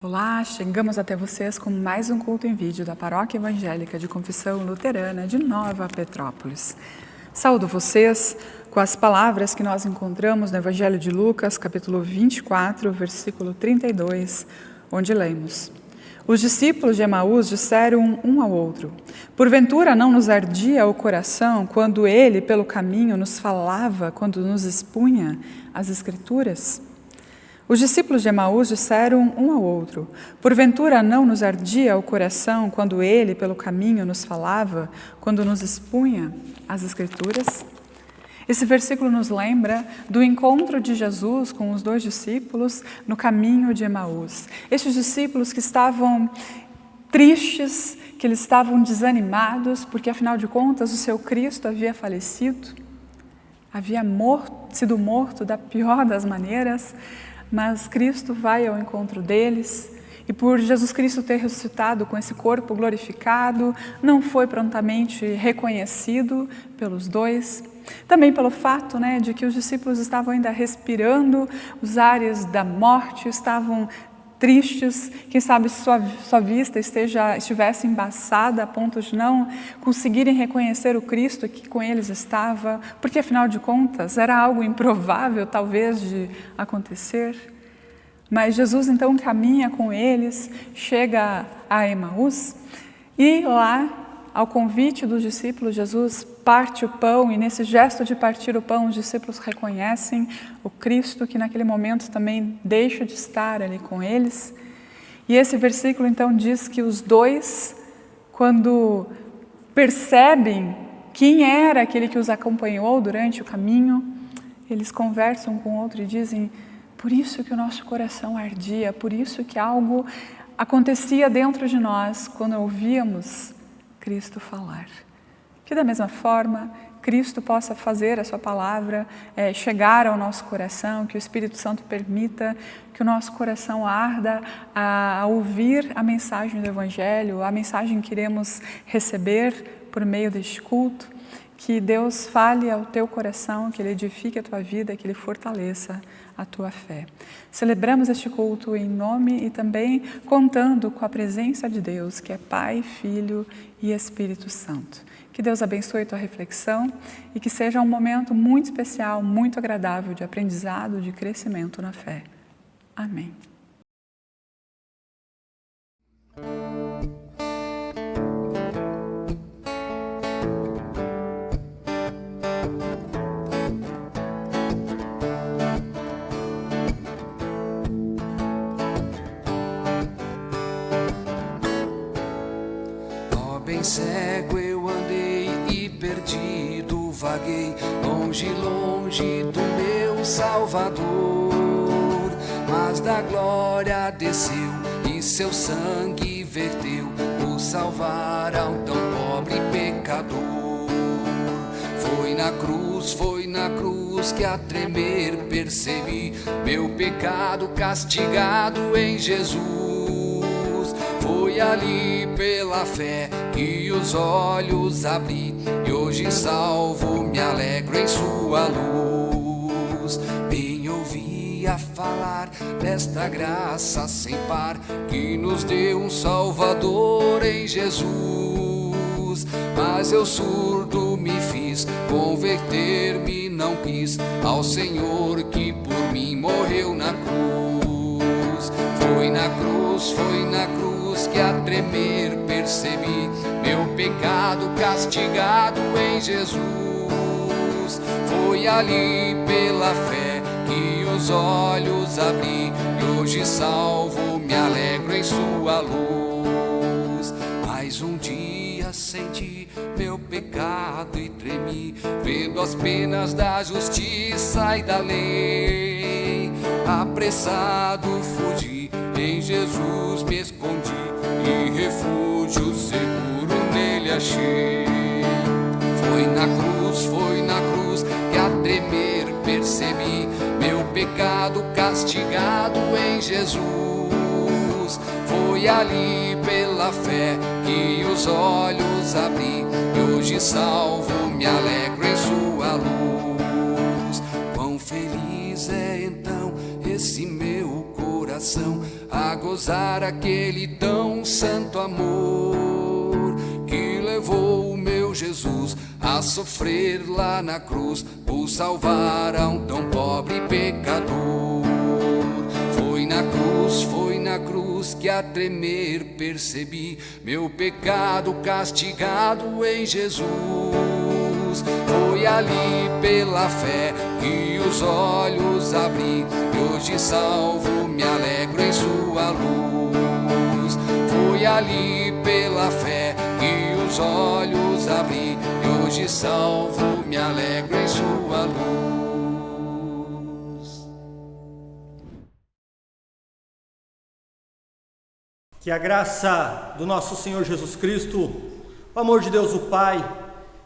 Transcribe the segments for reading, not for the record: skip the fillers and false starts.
Olá, chegamos até vocês com mais um culto em vídeo da Paróquia Evangélica de Confissão Luterana de Nova Petrópolis. Saúdo vocês com as palavras que nós encontramos no Evangelho de Lucas, capítulo 24, versículo 32, onde lemos: Os discípulos de Emaús disseram um ao outro: Porventura não nos ardia o coração quando ele, pelo caminho, nos falava, quando nos expunha as Escrituras? Os discípulos de Emaús disseram um ao outro: Porventura não nos ardia o coração quando ele, pelo caminho, nos falava, quando nos expunha as Escrituras? Esse versículo nos lembra do encontro de Jesus com os dois discípulos no caminho de Emaús. Estes discípulos que estavam tristes, que eles estavam desanimados, porque afinal de contas o seu Cristo havia falecido, havia sido morto da pior das maneiras, mas Cristo vai ao encontro deles e por Jesus Cristo ter ressuscitado com esse corpo glorificado, não foi prontamente reconhecido pelos dois. Também pelo fato de que os discípulos estavam ainda respirando os ares da morte, estavam tristes, quem sabe sua vista estivesse embaçada a ponto de não conseguirem reconhecer o Cristo que com eles estava, porque afinal de contas era algo improvável talvez de acontecer. Mas Jesus então caminha com eles, chega a Emaús e lá, ao convite dos discípulos, Jesus parte o pão e nesse gesto de partir o pão os discípulos reconhecem o Cristo que naquele momento também deixa de estar ali com eles. E esse versículo então diz que os dois, quando percebem quem era aquele que os acompanhou durante o caminho, eles conversam com o outro e dizem: por isso que o nosso coração ardia, por isso que algo acontecia dentro de nós quando ouvíamos Cristo falar. Que da mesma forma, Cristo possa fazer a sua palavra chegar ao nosso coração, que o Espírito Santo permita que o nosso coração arda a ouvir a mensagem do Evangelho, a mensagem que iremos receber por meio deste culto, que Deus fale ao teu coração, que Ele edifique a tua vida, que Ele fortaleça a tua fé. Celebramos este culto em nome e também contando com a presença de Deus, que é Pai, Filho e Espírito Santo. Que Deus abençoe a tua reflexão e que seja um momento muito especial, muito agradável de aprendizado, de crescimento na fé. Amém. Cego eu andei e perdido vaguei, longe, longe do meu Salvador. Mas da glória desceu e seu sangue verteu, por salvar ao tão pobre pecador. Foi na cruz que a tremer percebi meu pecado castigado em Jesus. Foi ali pela fé que os olhos abri e hoje salvo me alegro em sua luz. Bem ouvia falar desta graça sem par que nos deu um Salvador em Jesus. Mas eu surdo me fiz, converter-me não quis ao Senhor que por mim morreu na cruz. Foi na cruz que a tremer percebi meu pecado castigado em Jesus. Foi ali pela fé que os olhos abri e hoje salvo me alegro em sua luz. Mais um dia senti meu pecado e tremi, vendo as penas da justiça e da lei. Apressado fugi, em Jesus me escondi e refúgio seguro nele achei. Foi na cruz que a tremer percebi meu pecado castigado em Jesus. Foi ali pela fé que os olhos abri e hoje salvo me alegro em sua luz. Quão feliz é então esse meu coração coração a gozar aquele tão santo amor que levou o meu Jesus a sofrer lá na cruz por salvar a um tão pobre pecador. Foi na cruz que a tremer percebi meu pecado castigado em Jesus. Foi ali pela fé que os olhos abri e hoje salvo me alegro em sua luz. Foi ali pela fé que os olhos abri e hoje salvo me alegro em sua luz. Que a graça do nosso Senhor Jesus Cristo, o amor de Deus o Pai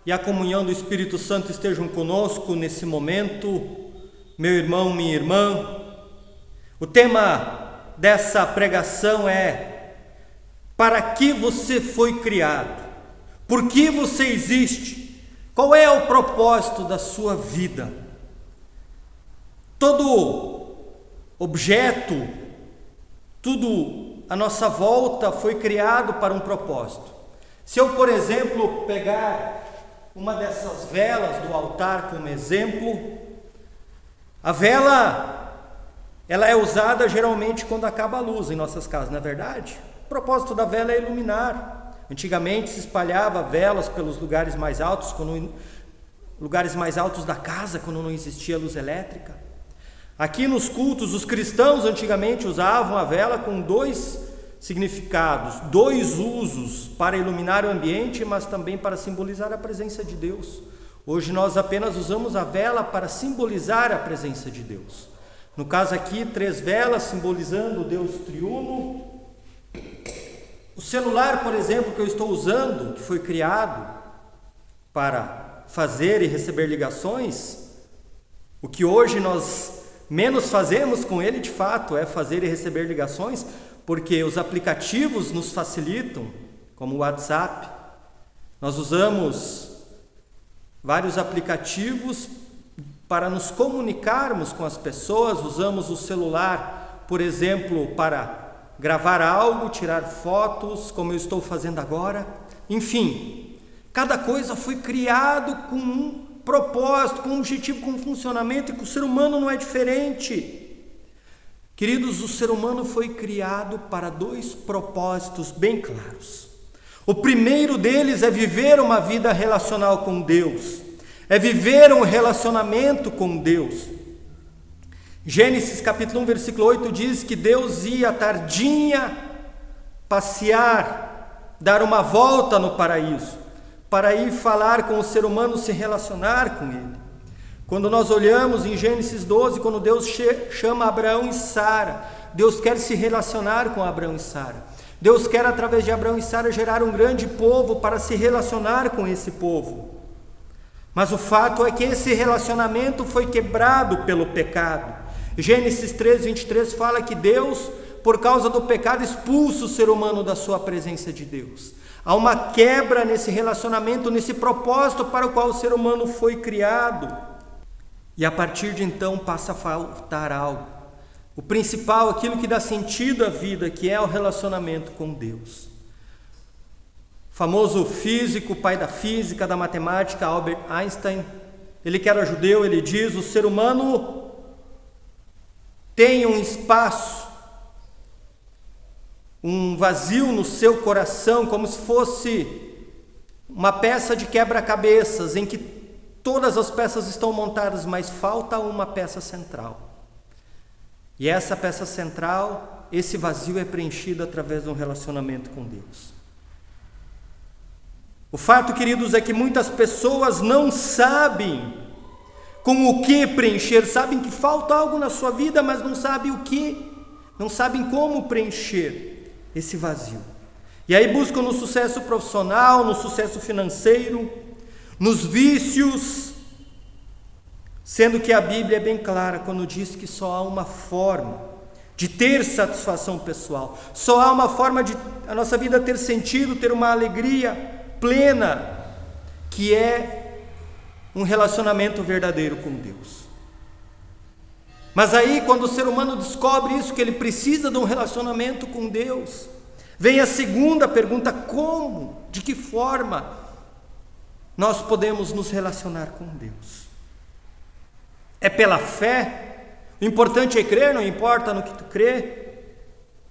e a comunhão do Espírito Santo estejam conosco nesse momento. Meu irmão, minha irmã, o tema dessa pregação é: para que você foi criado? Por que você existe? Qual é o propósito da sua vida? Todo objeto, tudo à nossa volta foi criado para um propósito. Se eu, por exemplo, pegar uma dessas velas do altar como exemplo, a vela, ela é usada geralmente quando acaba a luz em nossas casas, não é verdade? O propósito da vela é iluminar. Antigamente se espalhava velas pelos lugares mais altos, lugares mais altos da casa, quando não existia luz elétrica. Aqui nos cultos, os cristãos antigamente usavam a vela com dois significados, dois usos: para iluminar o ambiente, mas também para simbolizar a presença de Deus. Hoje nós apenas usamos a vela para simbolizar a presença de Deus. No caso aqui, 3 velas simbolizando o Deus triuno. O celular, por exemplo, que eu estou usando, que foi criado para fazer e receber ligações, o que hoje nós menos fazemos com ele, de fato, é fazer e receber ligações, porque os aplicativos nos facilitam, como o WhatsApp. Nós usamos vários aplicativos para nos comunicarmos com as pessoas. Usamos o celular, por exemplo, para gravar algo, tirar fotos, como eu estou fazendo agora. Enfim, cada coisa foi criado com um propósito, com um objetivo, com um funcionamento, e que o ser humano não é diferente. Queridos, o ser humano foi criado para 2 propósitos bem claros. O primeiro deles é viver uma vida relacional com Deus, é viver um relacionamento com Deus. Gênesis capítulo 1, versículo 8 diz que Deus ia à tardinha passear, dar uma volta no paraíso, para ir falar com o ser humano, se relacionar com ele. Quando nós olhamos em Gênesis 12, quando Deus chama Abraão e Sara, Deus quer se relacionar com Abraão e Sara. Deus quer, através de Abraão e Sara, gerar um grande povo para se relacionar com esse povo. Mas o fato é que esse relacionamento foi quebrado pelo pecado. Gênesis 3, 23 fala que Deus, por causa do pecado, expulsa o ser humano da sua presença de Deus. Há uma quebra nesse relacionamento, nesse propósito para o qual o ser humano foi criado. E a partir de então passa a faltar algo. O principal, aquilo que dá sentido à vida, que é o relacionamento com Deus. O famoso físico, pai da física, da matemática, Albert Einstein, ele que era judeu, ele diz: o ser humano tem um espaço, um vazio no seu coração, como se fosse uma peça de quebra-cabeças, em que todas as peças estão montadas, mas falta uma peça central. E essa peça central, esse vazio é preenchido através de um relacionamento com Deus. O fato, queridos, é que muitas pessoas não sabem com o que preencher, sabem que falta algo na sua vida, mas não sabem o que, não sabem como preencher esse vazio. E aí buscam no sucesso profissional, no sucesso financeiro, nos vícios, sendo que a Bíblia é bem clara quando diz que só há uma forma de ter satisfação pessoal, só há uma forma de a nossa vida ter sentido, ter uma alegria plena, que é um relacionamento verdadeiro com Deus. Mas aí, quando o ser humano descobre isso, que ele precisa de um relacionamento com Deus, vem a segunda pergunta: como? De que forma nós podemos nos relacionar com Deus? É pela fé? O importante é crer, não importa no que tu crê.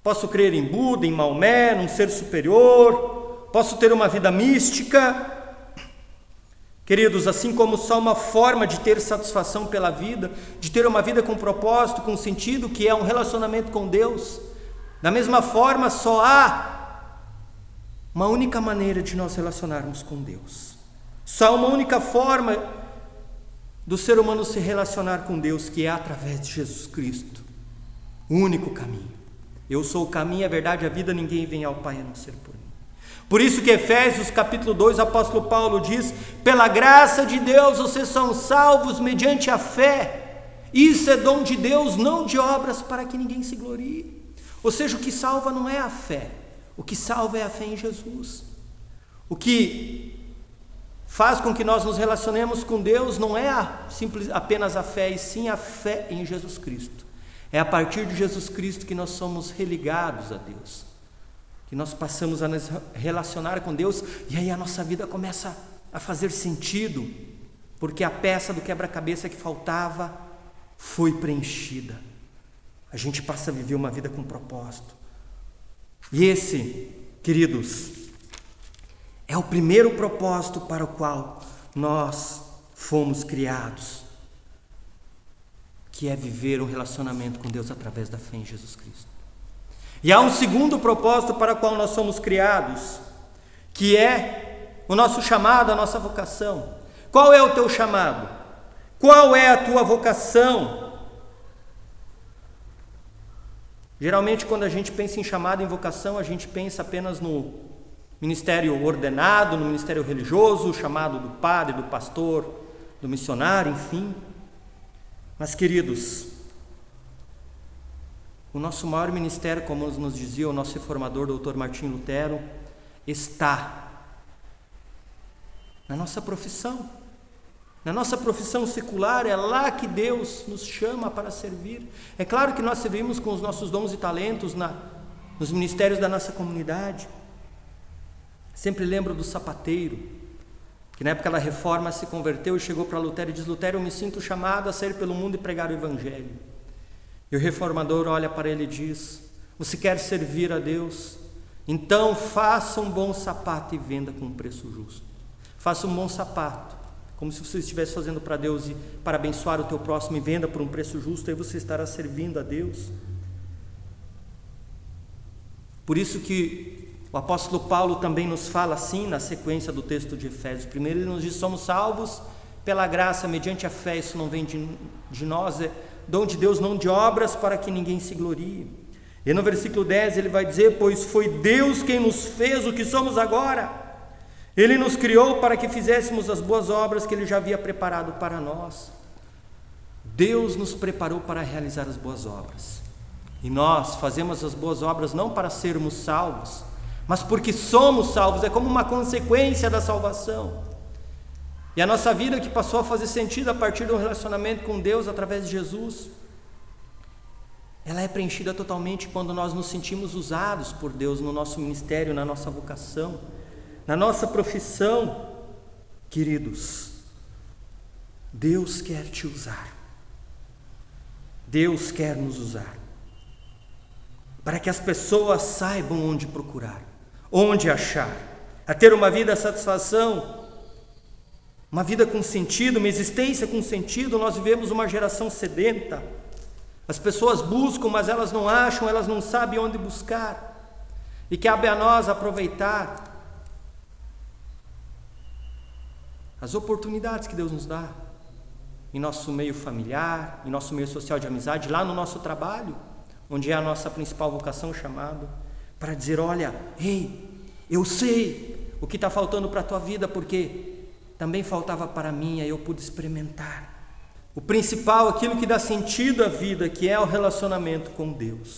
Posso crer em Buda, em Maomé, num ser superior, posso ter uma vida mística. Queridos, assim como só uma forma de ter satisfação pela vida, de ter uma vida com propósito, com sentido, que é um relacionamento com Deus, da mesma forma só há uma única maneira de nós relacionarmos com Deus. Só uma única forma do ser humano se relacionar com Deus, que é através de Jesus Cristo. O único caminho. Eu sou o caminho, a verdade e a vida, ninguém vem ao Pai a não ser por mim. Por isso que Efésios capítulo 2, o apóstolo Paulo diz: pela graça de Deus vocês são salvos mediante a fé. Isso é dom de Deus, não de obras, para que ninguém se glorie. Ou seja, o que salva não é a fé, o que salva é a fé em Jesus. O que faz com que nós nos relacionemos com Deus não é apenas a fé, e sim a fé em Jesus Cristo. É a partir de Jesus Cristo que nós somos religados a Deus, que nós passamos a nos relacionar com Deus, e aí a nossa vida começa a fazer sentido, porque a peça do quebra-cabeça que faltava foi preenchida. A gente passa a viver uma vida com propósito. E esse, queridos, é o primeiro propósito para o qual nós fomos criados, que é viver um relacionamento com Deus através da fé em Jesus Cristo. E há um segundo propósito para o qual nós somos criados, que é o nosso chamado, a nossa vocação. Qual é o teu chamado? Qual é a tua vocação? Geralmente, quando a gente pensa em chamado, em vocação, a gente pensa apenas no ministério ordenado, no ministério religioso, o chamado do padre, do pastor, do missionário, enfim. Mas, queridos, o nosso maior ministério, como nos dizia o nosso reformador, Dr. Martim Lutero, está na nossa profissão. Na nossa profissão secular, é lá que Deus nos chama para servir. É claro que nós servimos com os nossos dons e talentos nos ministérios da nossa comunidade. Sempre lembro do sapateiro, que na época da reforma se converteu e chegou para Lutero e diz: Lutero, eu me sinto chamado a sair pelo mundo e pregar o evangelho. E o reformador olha para ele e diz: você quer servir a Deus? Então faça um bom sapato e venda com um preço justo. Faça um bom sapato, como se você estivesse fazendo para Deus, e para abençoar o teu próximo, e venda por um preço justo, aí você estará servindo a Deus. Por isso que o apóstolo Paulo também nos fala assim na sequência do texto de Efésios. Primeiro ele nos diz: somos salvos pela graça, mediante a fé. Isso não vem de nós, é dom de Deus, não de obras, para que ninguém se glorie. E no versículo 10 ele vai dizer: pois foi Deus quem nos fez o que somos agora. Ele nos criou para que fizéssemos as boas obras que Ele já havia preparado para nós. Deus nos preparou para realizar as boas obras. E nós fazemos as boas obras não para sermos salvos, mas porque somos salvos. É como uma consequência da salvação. E a nossa vida, que passou a fazer sentido a partir do relacionamento com Deus através de Jesus, ela é preenchida totalmente quando nós nos sentimos usados por Deus no nosso ministério, na nossa vocação, na nossa profissão. Queridos, Deus quer te usar. Deus quer nos usar, para que as pessoas saibam onde procurar, onde achar, a ter uma vida de satisfação, uma vida com sentido, uma existência com sentido. Nós vivemos uma geração sedenta. As pessoas buscam, mas elas não acham, elas não sabem onde buscar. E cabe a nós aproveitar as oportunidades que Deus nos dá em nosso meio familiar, em nosso meio social de amizade, lá no nosso trabalho, onde é a nossa principal vocação, chamado, para dizer: olha, ei, eu sei o que está faltando para a tua vida, porque também faltava para mim, aí eu pude experimentar o principal, aquilo que dá sentido à vida, que é o relacionamento com Deus.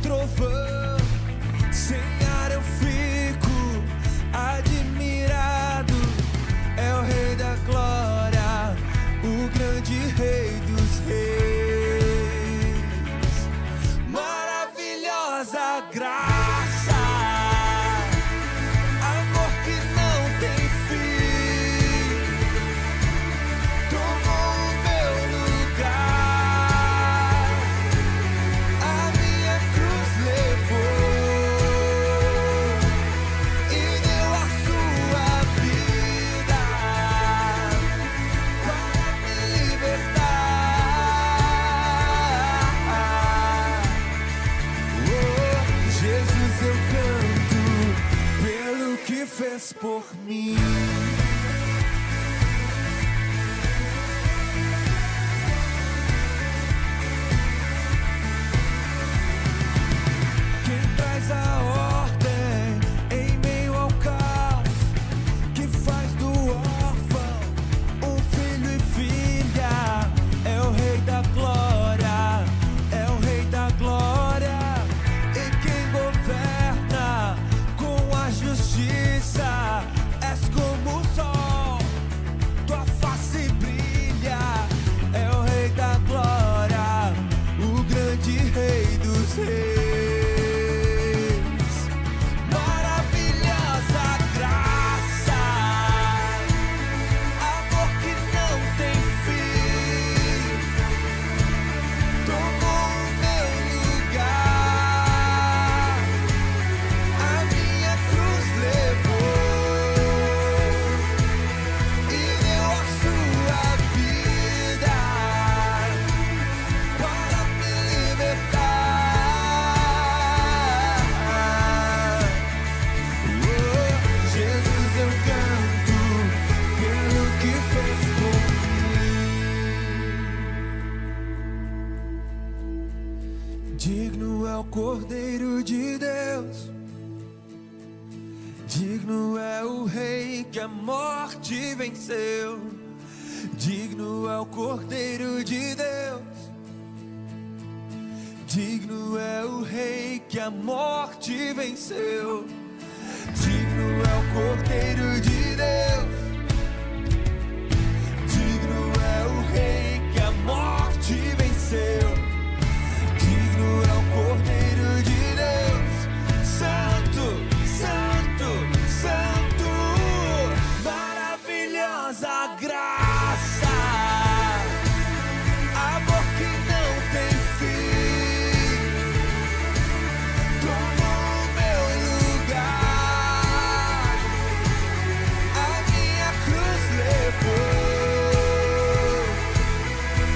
trovão, sem ar eu fico admirado. É o Rei da Glória, o grande Rei dos Reis. Maravilhosa graça, amor que não tem fim, tomou o meu lugar, a minha cruz levou e deu a sua vida para me libertar. Oh, Jesus, eu canto pelo que fez por mim. Quem traz a ordem em meio ao caos, que faz do órfão um filho e filha, é o Rei da Glória, é o Rei da Glória. E quem governa com a justiça, és como o sol, tua face brilha, é o Rei da Glória, o grande Rei dos Reis. Maravilhosa graça, amor que não tem fim, tomou o meu lugar, a minha cruz levou e deu a sua vida para me libertar. Oh, Jesus, eu canto pelo que fez por mim. Digno é o Cordeiro de Deus, digno é o Rei que a morte venceu. Digno é o Cordeiro de Deus, digno é o Rei que a morte venceu. Digno é o Cordeiro de Deus, digno é o Rei que a morte venceu. Digno é o Cordeiro de Deus, Santo, Santo, Santo. Maravilhosa graça, amor que não tem fim, tomou o meu lugar, a minha cruz levou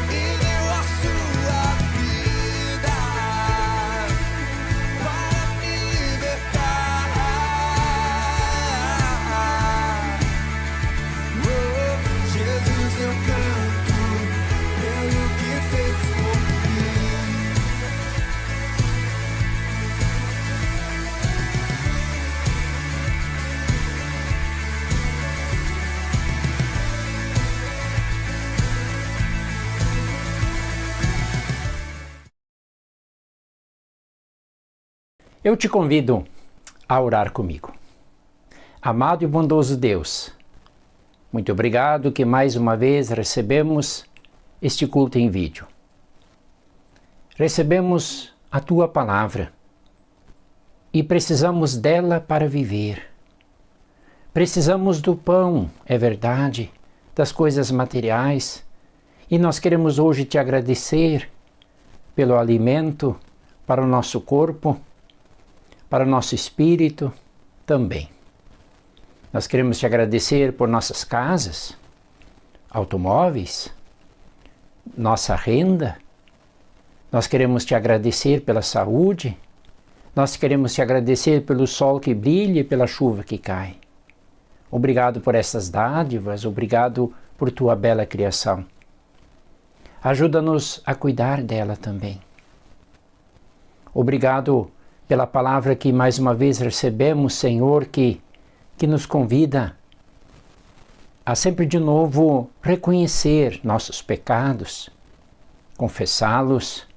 e deu a sua vida para me libertar. Oh, Jesus, eu canto pelo que fez por mim. Eu te convido a orar comigo. Amado e bondoso Deus, muito obrigado que mais uma vez recebemos este culto em vídeo. Recebemos a Tua Palavra e precisamos dela para viver. Precisamos do pão, é verdade, das coisas materiais, e nós queremos hoje te agradecer pelo alimento para o nosso corpo, para o nosso espírito também. Nós queremos te agradecer por nossas casas, automóveis, nossa renda. Nós queremos te agradecer pela saúde. Nós queremos te agradecer pelo sol que brilha e pela chuva que cai. Obrigado por essas dádivas, obrigado por tua bela criação. Ajuda-nos a cuidar dela também. Obrigado pela palavra que mais uma vez recebemos, Senhor, que nos convida a sempre de novo reconhecer nossos pecados, confessá-los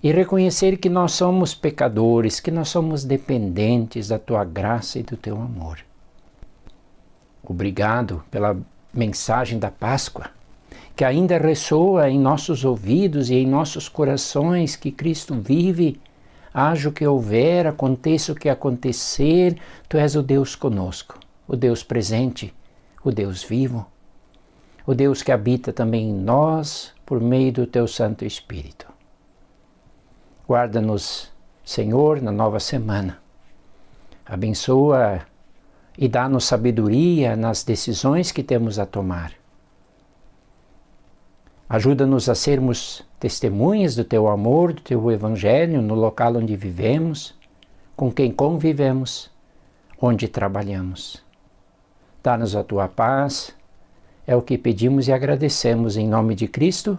e reconhecer que nós somos pecadores, que nós somos dependentes da Tua graça e do Teu amor. Obrigado pela mensagem da Páscoa, que ainda ressoa em nossos ouvidos e em nossos corações, que Cristo vive, haja o que houver, aconteça o que acontecer, Tu és o Deus conosco, o Deus presente, o Deus vivo, o Deus que habita também em nós por meio do Teu Santo Espírito. Guarda-nos, Senhor, na nova semana. Abençoa e dá-nos sabedoria nas decisões que temos a tomar. Ajuda-nos a sermos testemunhas do Teu amor, do Teu Evangelho no local onde vivemos, com quem convivemos, onde trabalhamos. Dá-nos a Tua paz, é o que pedimos e agradecemos em nome de Cristo,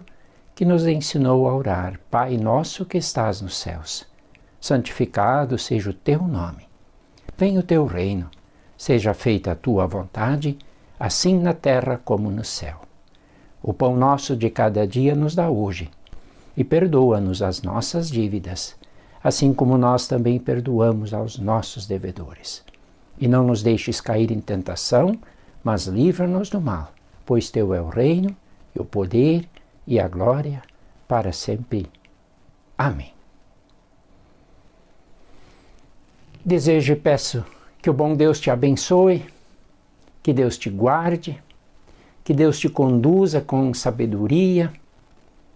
que nos ensinou a orar. Pai nosso que estás nos céus, santificado seja o Teu nome. Venha o Teu reino, seja feita a Tua vontade, assim na terra como no céu. O pão nosso de cada dia nos dá hoje, e perdoa-nos as nossas dívidas, assim como nós também perdoamos aos nossos devedores. E não nos deixes cair em tentação, mas livra-nos do mal, pois Teu é o reino, e o poder, e a glória, para sempre. Amém. Desejo e peço que o bom Deus te abençoe, que Deus te guarde, que Deus te conduza com sabedoria,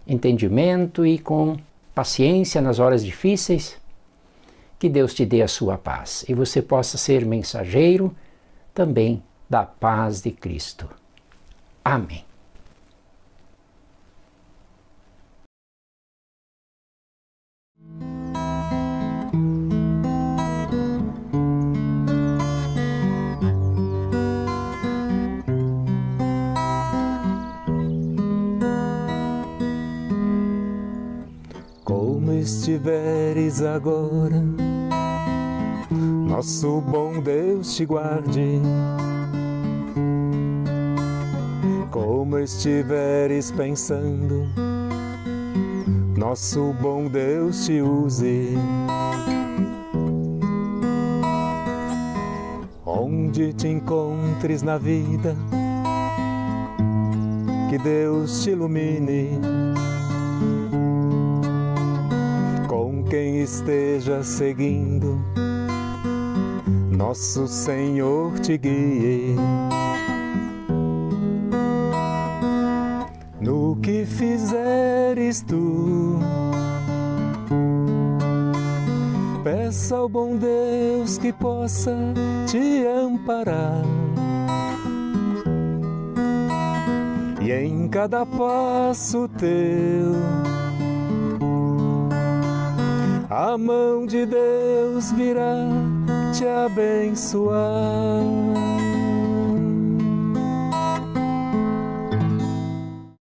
entendimento e com paciência nas horas difíceis, que Deus te dê a sua paz e você possa ser mensageiro também da paz de Cristo. Amém. Como estiveres agora, nosso bom Deus te guarde. Como estiveres pensando, nosso bom Deus te use. Onde te encontres na vida, que Deus te ilumine. Com quem esteja seguindo, nosso Senhor te guie. No que fizeres tu, peça ao bom Deus que possa te amparar. E em cada passo teu, a mão de Deus virá te abençoar.